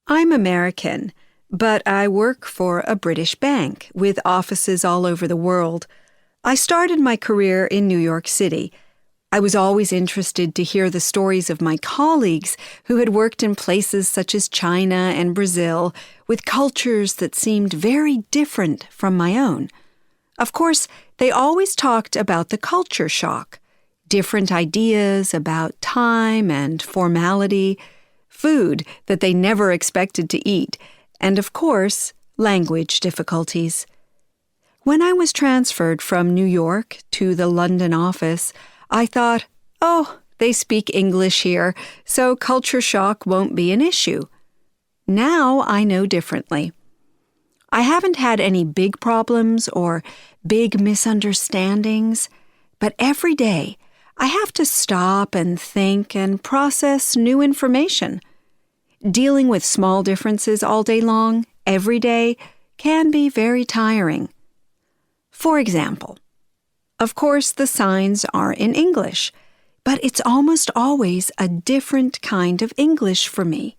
I'm American, but I work for a British bank with offices all over the world. I started my career in New York City. I was always interested to hear the stories of my colleagues who had worked in places such as China and Brazil with cultures that seemed very different from my own. Of course, they always talked about the culture shock, different ideas about time and formality, food that they never expected to eat, and of course, language difficulties. When I was transferred from New York to the London office, I thought, they speak English here, so culture shock won't be an issue. Now I know differently. I haven't had any big problems or big misunderstandings, but every day I have to stop and think and process new information. Dealing with small differences all day long, every day, can be very tiring. For example, of course the signs are in English, but it's almost always a different kind of English for me.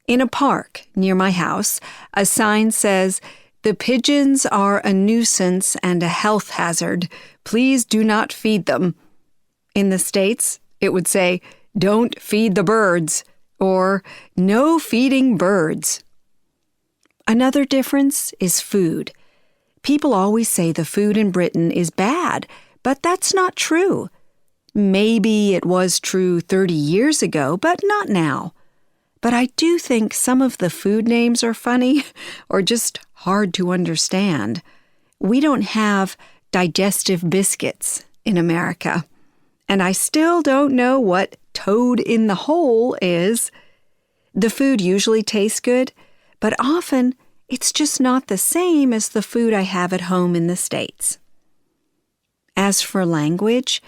In a park near my house, a sign says, "The pigeons are a nuisance and a health hazard. Please do not feed them." In the States, it would say, "Don't feed the birds," or "No feeding birds." Another difference is food. People always say the food in Britain is bad, but that's not true. Maybe it was true 30 years ago, but not now. But I do think some of the food names are funny or just hard to understand. We don't have digestive biscuits in America. And I still don't know what toad in the hole is. The food usually tastes good, but often it's just not the same as the food I have at home in the States. As for language,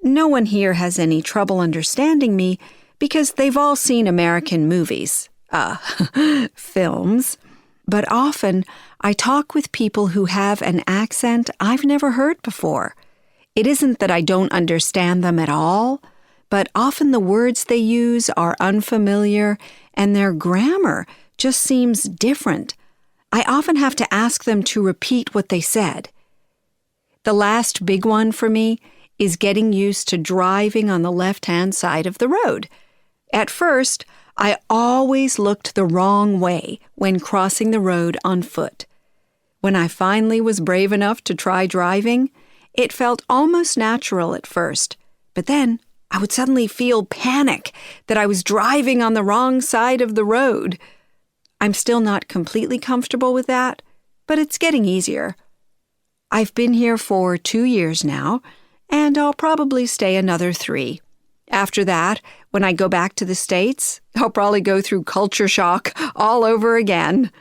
no one here has any trouble understanding me because they've all seen American movies, films. But often I talk with people who have an accent I've never heard before. It isn't that I don't understand them at all, but often the words they use are unfamiliar and their grammar just seems different. I often have to ask them to repeat what they said. The last big one for me is getting used to driving on the left-hand side of the road. At first, I always looked the wrong way when crossing the road on foot. When I finally was brave enough to try driving, it felt almost natural at first, but then I would suddenly feel panic that I was driving on the wrong side of the road. I'm still not completely comfortable with that, but it's getting easier. I've been here for 2 years now, and I'll probably stay another 3. After that, when I go back to the States, I'll probably go through culture shock all over again.